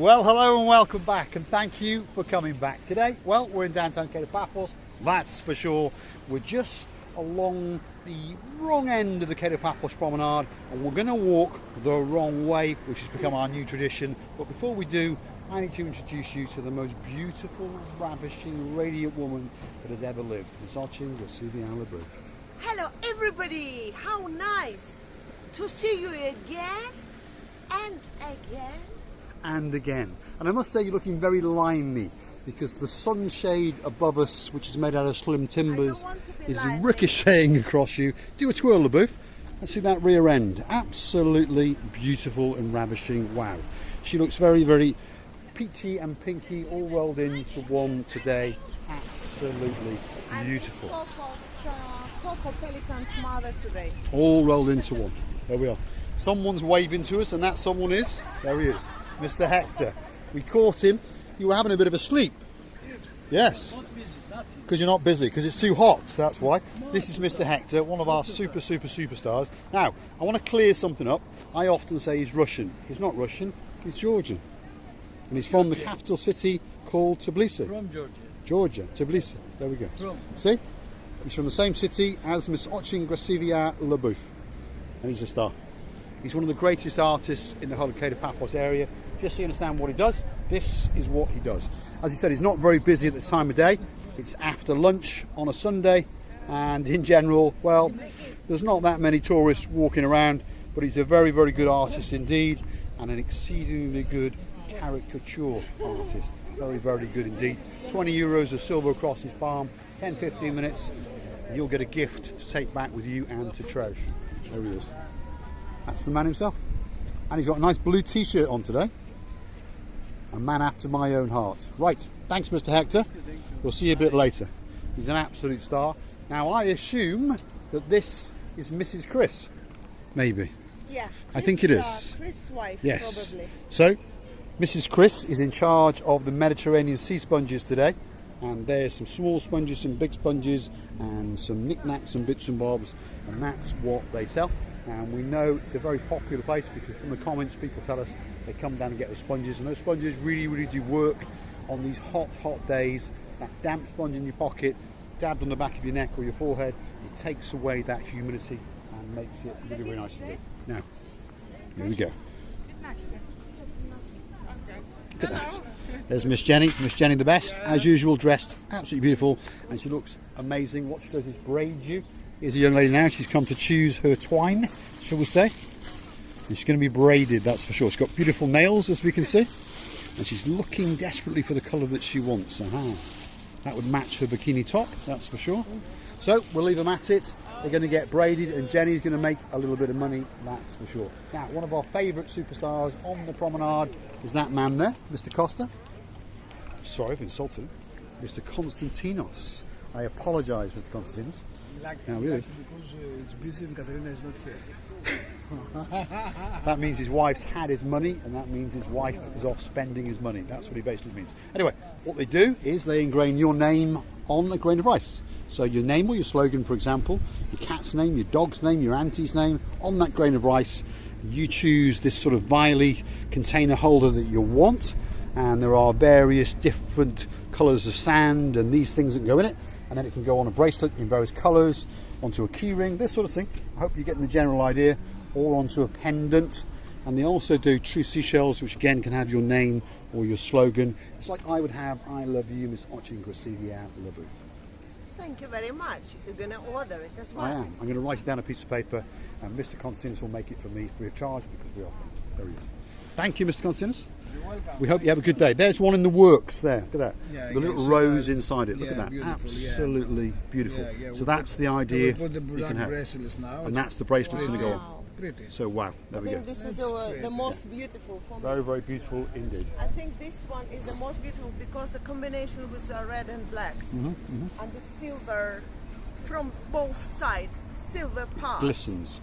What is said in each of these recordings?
Well, hello and welcome back, and thank you for coming back today. Well, we're in downtown Kato Paphos, that's for sure. We're just along the wrong end of the Kato Paphos Promenade, and we're going to walk the wrong way, which has become our new tradition. But before we do, I need to introduce you to the most beautiful, ravishing, radiant woman that has ever lived. Ms. Promanarde. Hello everybody, how nice to see you again and again. And again. And I must say you're looking very limey because the sunshade above us, which is made out of slim timbers, is ricocheting across you. Do a twirl, LaBouffe. Let's see that rear end. Absolutely beautiful and ravishing. Wow. She looks very, very peachy and pinky all rolled into one today. Absolutely beautiful. Coco Pelican's mother today. All rolled into one. There we are. Someone's waving to us, and that someone is, there he is, Mr. Hector. We caught him. You were having a bit of a sleep. Yes. Because you're not busy, because it's too hot, that's why. This is Mr. Hector, one of our superstars. Now, I want to clear something up. I often say he's Russian. He's not Russian, he's Georgian. And he's from the capital city called Tbilisi. From Georgia. Georgia, Tbilisi. There we go. See? He's from the same city as Miss Gracivia LaBouffe. And he's a star. He's one of the greatest artists in the whole of Kato Paphos area. Just so you understand what he does, this is what he does. As he said, he's not very busy at this time of day. It's after lunch on a Sunday, and in general, well, there's not that many tourists walking around, but he's a very, very good artist indeed, and an exceedingly good caricature artist. Very, very good indeed. 20 euros of silver across his palm, 10-15 minutes, and you'll get a gift to take back with you and to Trosh. There he is. That's the man himself. And he's got a nice blue t-shirt on today. A man after my own heart. Right, thanks Mr. Hector. We'll see you a bit later. He's an absolute star. Now I assume that this is Mrs. Chris. Maybe. Yeah. I think it is. Chris' wife, yes. probably. So, Mrs. Chris is in charge of the Mediterranean sea sponges today. And there's some small sponges, some big sponges, and some knickknacks and bits and bobs. And that's what they sell. And we know it's a very popular place because from the comments people tell us they come down and get the sponges, and those sponges really, really do work on these hot, hot days. That damp sponge in your pocket, dabbed on the back of your neck or your forehead, it takes away that humidity and makes it really, really nice to do. Now, here we go. Look at that. There's Miss Jenny the best, as usual, dressed absolutely beautiful, and she looks amazing. What she does is braid you. Here's a young lady now, she's come to choose her twine, shall we say. And she's going to be braided, that's for sure. She's got beautiful nails, as we can see. And she's looking desperately for the colour that she wants. Aha. That would match her bikini top, that's for sure. So, we'll leave them at it. They're going to get braided, and Jenny's going to make a little bit of money, that's for sure. Now, one of our favourite superstars on the promenade is that man there, Mr. Costa. Sorry, I've insulted him. Mr. Konstantinos. I apologise, Mr. Konstantinos. Because it's busy and Katerina is not here. That means his wife's had his money, and that means his wife is off spending his money. That's what he basically means. Anyway, what they do is they engrain your name on a grain of rice. So your name or your slogan, for example, your cat's name, your dog's name, your auntie's name, on that grain of rice. You choose this sort of viley container holder that you want, and there are various different colours of sand and these things that go in it. And then it can go on a bracelet in various colours, onto a key ring, this sort of thing. I hope you're getting the general idea. Or onto a pendant. And they also do true seashells, which again can have your name or your slogan. It's like I would have, I love you, Miss Gracivia LaBouffe. Thank you very much. You're going to order it as well. I am. I'm going to write it down on a piece of paper, and Mr. Constantinos will make it for me free of charge because we are friends. There he is. Thank you, Mr. Constantinos. You're welcome. We hope you have a good day. There's one in the works there. Look at that. Yeah, the little rose inside it. Look at that. Absolutely beautiful. So that's the idea Put the you can have. bracelets now. And that's the bracelet's going to go on. Pretty. So wow, there I we go. think this is the most beautiful for me. Very, very beautiful indeed. I think this one is the most beautiful because the combination with red and black. And the silver from both sides, silver part. Glistens.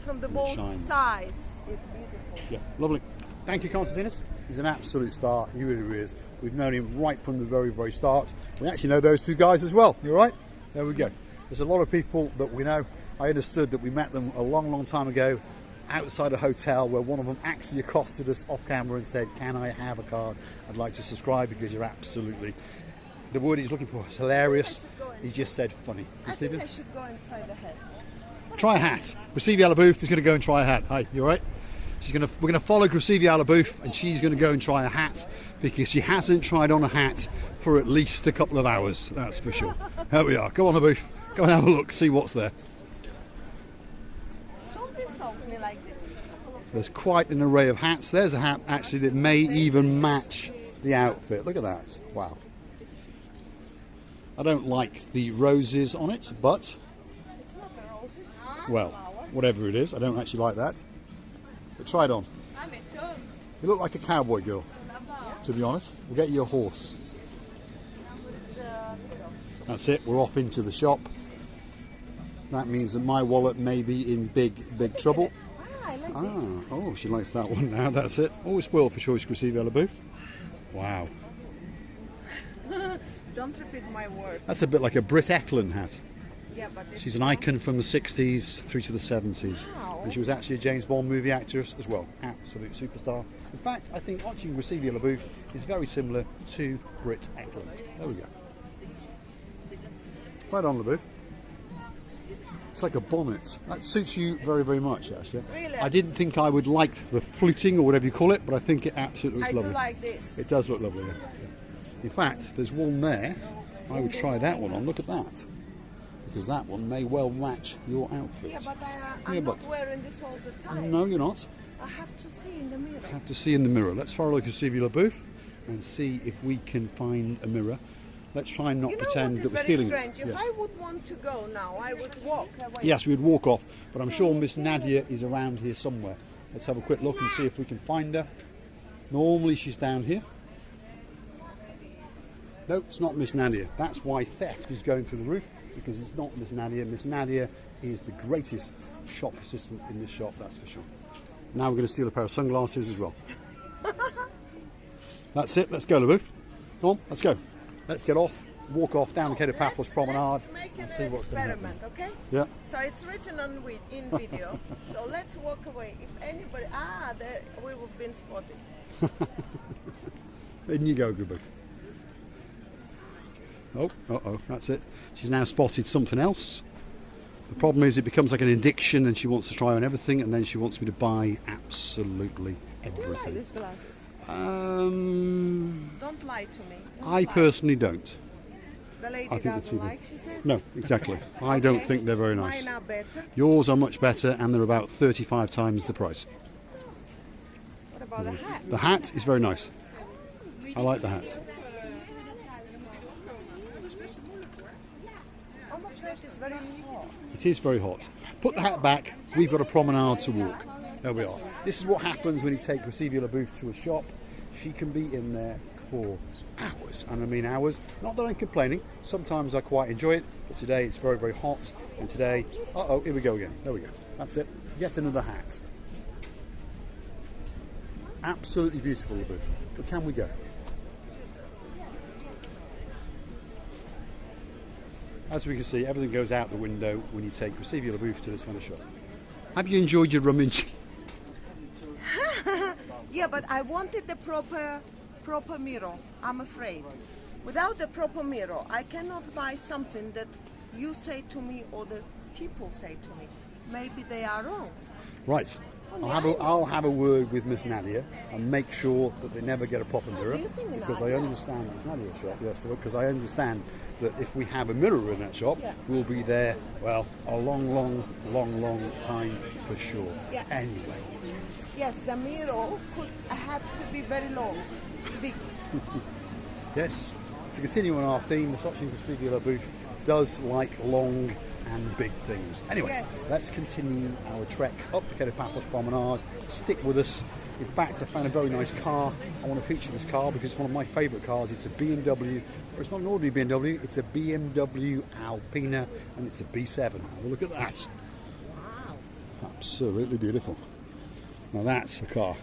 From the both sides, it's beautiful. Yeah, lovely. Thank you, Konstantinos. He's an absolute star. He really is. We've known him right from the very, very start. We actually know those two guys as well. You all right? There we go. There's a lot of people that we know. I understood that we met them a long, long time ago outside a hotel where one of them actually accosted us off camera and said, "Can I have a card? I'd like to subscribe because you're absolutely..." The word he's looking for is hilarious. He just said funny. I think I should go and try the hat. Try a hat. Gracivia LaBouffe is going to go and try a hat. Hi, you all right? We're going to follow Gracivia LaBouffe, and she's going to go and try a hat because she hasn't tried on a hat for at least a couple of hours. That's for sure. Here we are. Go on, LaBouffe. Go and have a look. See what's there. Don't insult me like this. There's quite an array of hats. There's a hat actually that may even match the outfit. Look at that. Wow. I don't like the roses on it, but It's not the roses. well, whatever it is, I don't actually like that. But try it on. You look like a cowboy girl, to be honest. We'll get you a horse. That's it, we're off into the shop. That means that my wallet may be in big trouble. I like this. Oh, she likes that one now, that's it. Always spoiled for choice, Gracivia LaBouffe. Wow. Don't repeat my words. That's a bit like a Britt Eklund hat. Yeah, but it's She's an icon from the 60s through to the 70s. Wow. And she was actually a James Bond movie actress as well. Absolute superstar. In fact, I think watching Gracivia LaBouffe is very similar to Britt Eklund. There we go. Right on, LaBouffe. It's like a bonnet. That suits you very, very much, actually. Really? I didn't think I would like the fluting or whatever you call it, but I think it absolutely looks I do lovely. like this. It does look lovely, yeah. In fact, there's one there. I would try that one on. Look at that. Because that one may well match your outfit. Yeah, but I'm not wearing this all the time. No, you're not. I have to see in the mirror. Have to see in the mirror. Let's follow Gracivia LaBouffe and see if we can find a mirror. Let's try and not You know pretend what that we're is stealing very it. strange? If I would want to go now, I would walk away. Yes, we would walk off, but I'm sure Miss Nadia is around here somewhere. Let's have a quick look and see if we can find her. Normally she's down here. No, it's not Miss Nadia. That's why theft is going through the roof, because it's not Miss Nadia. Miss Nadia is the greatest shop assistant in this shop, that's for sure. Now we're going to steal a pair of sunglasses as well. That's it, let's go, LaBouffe. Come on, let's go. Let's get off, walk off down the Kato Paphos Promenade Let's make and an see what's going to happen. experiment, okay? Yeah. So it's written on in video. So let's walk away. If anybody, there, we've been spotted. In you go, LaBouffe. Oh, that's it. She's now spotted something else. The problem is it becomes like an addiction and she wants to try on everything and then she wants me to buy absolutely Do you like everything. these glasses? Don't lie to me. Don't I lie. personally don't. The lady I think they're doesn't too big. like, she says. No, exactly. I don't Okay. think they're very nice. Mine are better. Yours are much better and they're about 35 times the price. What about the hat? The hat is very nice. I like the hat. I'm afraid it's very hot. It is very hot. Put the hat back. We've got a promenade to walk. There we are. This is what happens when you take Gracivia LaBouffe to a shop. She can be in there for hours, and I mean hours. Not that I'm complaining. Sometimes I quite enjoy it, but today it's very, very hot. And today, here we go again. There we go. That's it. Yet another hat. Absolutely beautiful, LaBouffe. But can we go? As we can see, everything goes out the window when you take Gracivia LaBouffe to this kind of shop. Have you enjoyed your rummage? Yeah, but I wanted the proper mirror, I'm afraid. Without the proper mirror, I cannot buy something that you say to me or the people say to me. Maybe they are wrong. Right. I'll have a word with Miss Nadia and make sure that they never get a proper mirror. do you think, Because I Nadia? understand Miss Nadia's shop, yes, because I understand that if we have a mirror in that shop, Yeah. we'll be there, well, a long, long, long, long time for sure. Yeah. Anyway. Yes, the mirror could have to be very long, big. Yes, to continue on our theme, the Sochin Gracivia LaBouffe does like long and big things. Anyway, Yes. let's continue our trek up the Kato Paphos Promenade. Stick with us. In fact, I found a very nice car. I want to feature this car because it's one of my favourite cars. It's a BMW, or it's not an ordinary BMW, it's a BMW Alpina, and it's a B7. Have a look at that. Wow. Absolutely beautiful. Now that's a car.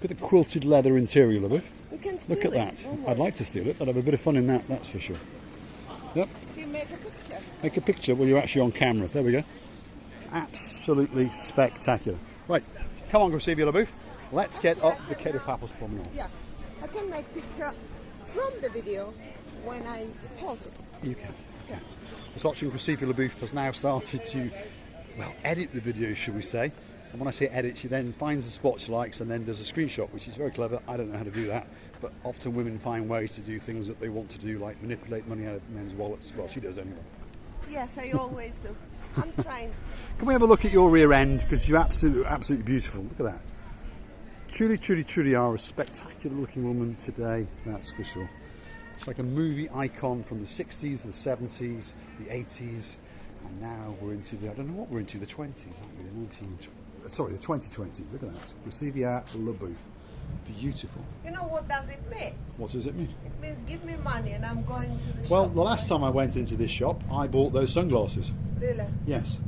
Look at the quilted leather interior, LaBouffe. We can steal Look at it. that. Don't I'd worry. like to steal it. I'd have a bit of fun in that, that's for sure. Yep. Do you make a picture? Make a picture while you're actually on camera. There we go. Absolutely spectacular. Right, come on, Gracevia LaBouffe. Let's get up the Kato Paphos Promenade. Yeah, I can make picture from the video when I pause it. You can. Okay. Miss Ochin Gracevia LaBouffe has now started to, well, edit the video, shall we say. And when I say edit, she then finds the spot she likes and then does a screenshot, which is very clever. I don't know how to do that, but often women find ways to do things that they want to do, like manipulate money out of men's wallets. Well, she does anyway. Yes, I always do. I'm trying. Can we have a look at your rear end? Because you're absolutely beautiful. Look at that. Truly are a spectacular looking woman today, that's for sure. She's like a movie icon from the 60s, the 70s, the 80s, and now we're into the, I don't know what we're into, the 20s, aren't we? The 2020s. Look at that. Gracevia LaBouffe. Beautiful. You know what does it mean? What does it mean? It means give me money and I'm going to the shop. Well, the last time I went into this shop, I bought those sunglasses. Really? Yes.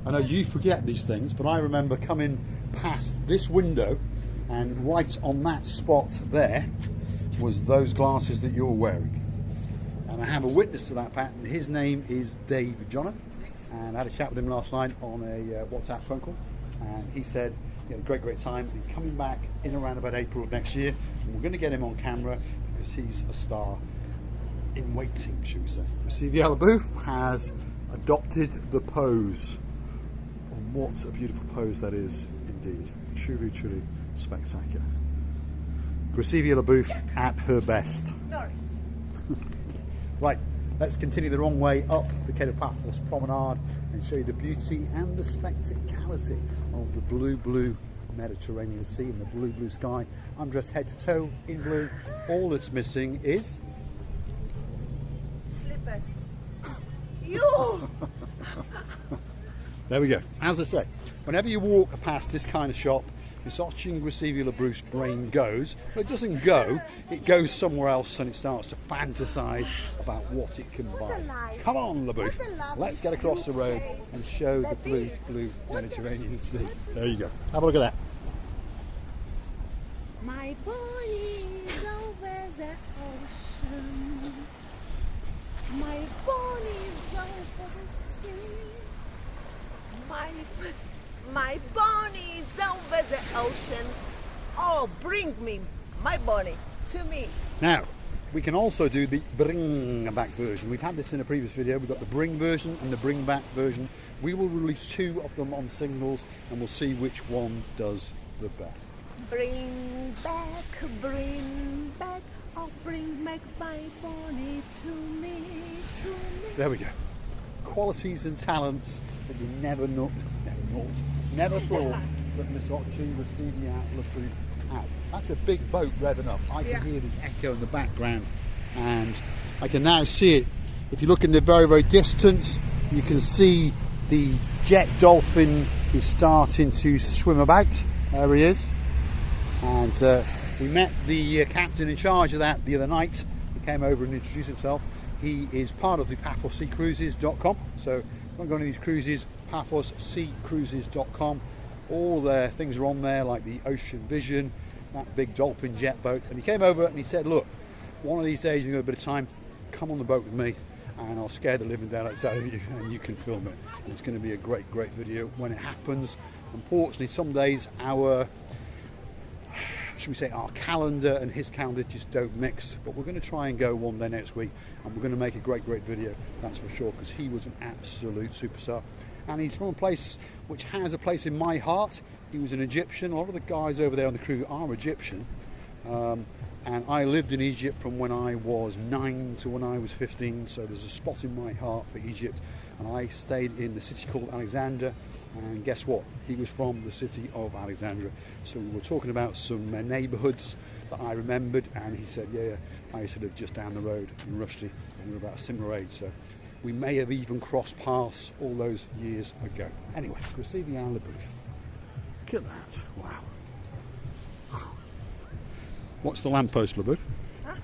I know you forget these things, but I remember coming past this window and right on that spot there was those glasses that you're wearing. And I have a witness to that fact, and his name is Dave Johnner. And I had a chat with him last night on a WhatsApp phone call. And he said he had a great time. He's coming back in around about April of next year. And we're going to get him on camera because he's a star in waiting, shall we say. Gracevia LaBouffe has adopted the pose. And what a beautiful pose that is indeed. Truly spectacular. Gracevia LaBouffe at her best. Norris. Right, let's continue the wrong way up the Kato Paphos Promenade and show you the beauty and the spectacality of the blue Mediterranean Sea and the blue sky. I'm dressed head to toe in blue. All that's missing is Slippers. You! There we go. As I say, whenever you walk past this kind of shop, Miss Ochin Gracevia LaBouffe's brain goes, but it doesn't go, it goes somewhere else and it starts to fantasize about what it can buy. Come on, LaBouffe, let's get across the road and show the blue Mediterranean Sea. There you go. Have a look at that. My pony's over the ocean. My pony's over the sea. My bunny's over the ocean. Oh, bring me my bunny to me. Now, we can also do the bring back version. We've had this in a previous video. We've got the bring version and the bring back version. We will release two of them on singles and we'll see which one does the best. Bring back, oh, bring back my bunny to me. There we go. Qualities and talents that you never thought that Miss Ochin Gracevia LaBouffe had. That's a big boat revving up. I can hear this echo in the background and I can now see it. If you look in the very distance, you can see the jet dolphin is starting to swim about. There he is. And we met the captain in charge of that the other night. He came over and introduced himself. He is part of the PaphosCruises.com. So if you want to go on any of these cruises, PaphosCruises.com. All their things are on there, like the Ocean Vision, that big dolphin jet boat. And he came over and he said, look, one of these days, you've got a bit of time, come on the boat with me and I'll scare the living down outside of you and you can film it. And it's going to be a great video when it happens. Unfortunately, some days our calendar and his calendar just don't mix, but we're going to try and go one day next week and we're going to make a great video, that's for sure, because he was an absolute superstar and he's from a place which has a place in my heart. He was an Egyptian. A lot of the guys over there on the crew are Egyptian, and I lived in Egypt from when I was 9 to when I was 15, so there's a spot in my heart for Egypt. And I stayed in the city called Alexandria, and guess what? He was from the city of Alexandria. So we were talking about some neighbourhoods that I remembered, and he said, yeah, I used to live just down the road in Rushdie, and we were about a similar age, so we may have even crossed paths all those years ago. Anyway, Gracevia LaBouffe. Look at that, wow. What's the lamppost, LaBouffe? Huh?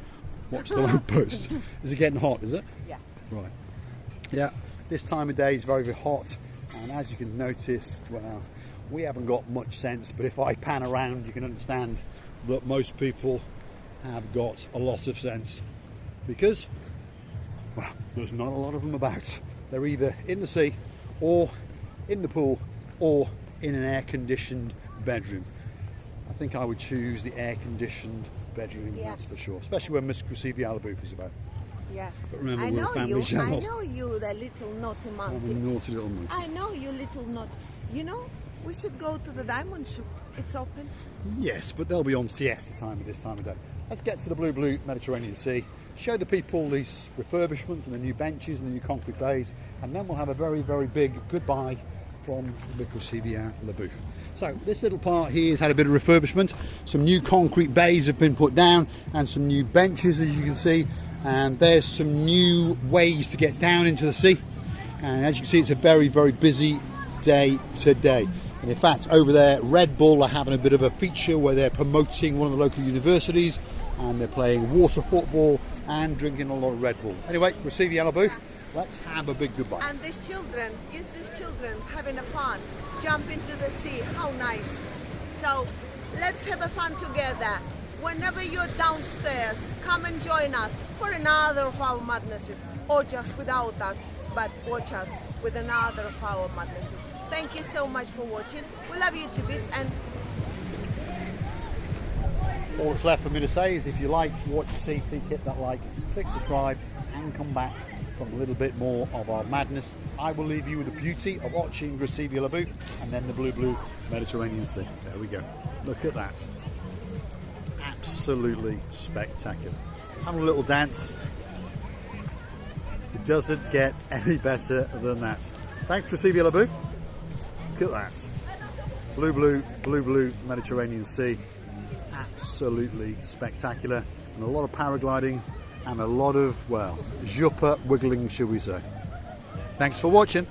What's the lamppost? Is it getting hot, is it? Yeah. Right. Yeah, this time of day is very hot, and as you can notice, well, we haven't got much sense, but if I pan around you can understand that most people have got a lot of sense, because, well, there's not a lot of them about. They're either in the sea or in the pool or in an air-conditioned bedroom. I think I would choose the air-conditioned bedroom, Yeah. that's for sure. Especially when Miss Gracevia Lebouf is about. Yes. But remember, I we're a know family you. channel. I know you, the little naughty I'm a monkey. naughty little monkey. I know you, little naughty. You know, we should go to the diamond shop. It's open. Yes, but they'll be on siesta time at this time of day. Let's get to the blue Mediterranean Sea, show the people these refurbishments and the new benches and the new concrete bays, and then we'll have a very, very big goodbye from the Gracevia Lebouf. So this little part here has had a bit of refurbishment. Some new concrete bays have been put down and some new benches, as you can see, and there's some new ways to get down into the sea. And as you can see, it's a very, very busy day today. And in fact, over there, Red Bull are having a bit of a feature where they're promoting one of the local universities, and they're playing water football and drinking a lot of Red Bull. Anyway, Gracevia Lebouf, let's have a big goodbye. And these children, having a fun, jump into the sea, how nice. So let's have a fun together. Whenever you're downstairs, come and join us for another of our madnesses, or just without us, but watch us with another of our madnesses. Thank you so much for watching. We love you to bits, and all that's left for me to say is if you like what you see, please hit that like, click subscribe, and come back for a little bit more of our madness. I will leave you with the beauty of watching Gracevia Lebouf and then the blue Mediterranean Sea. There we go. Look at that. Absolutely spectacular. Having a little dance. It doesn't get any better than that. Thanks, Gracevia Lebouf. Look at that. Blue Mediterranean Sea. Absolutely spectacular. And a lot of paragliding and a lot of, well, juppa wiggling, shall we say. Thanks for watching.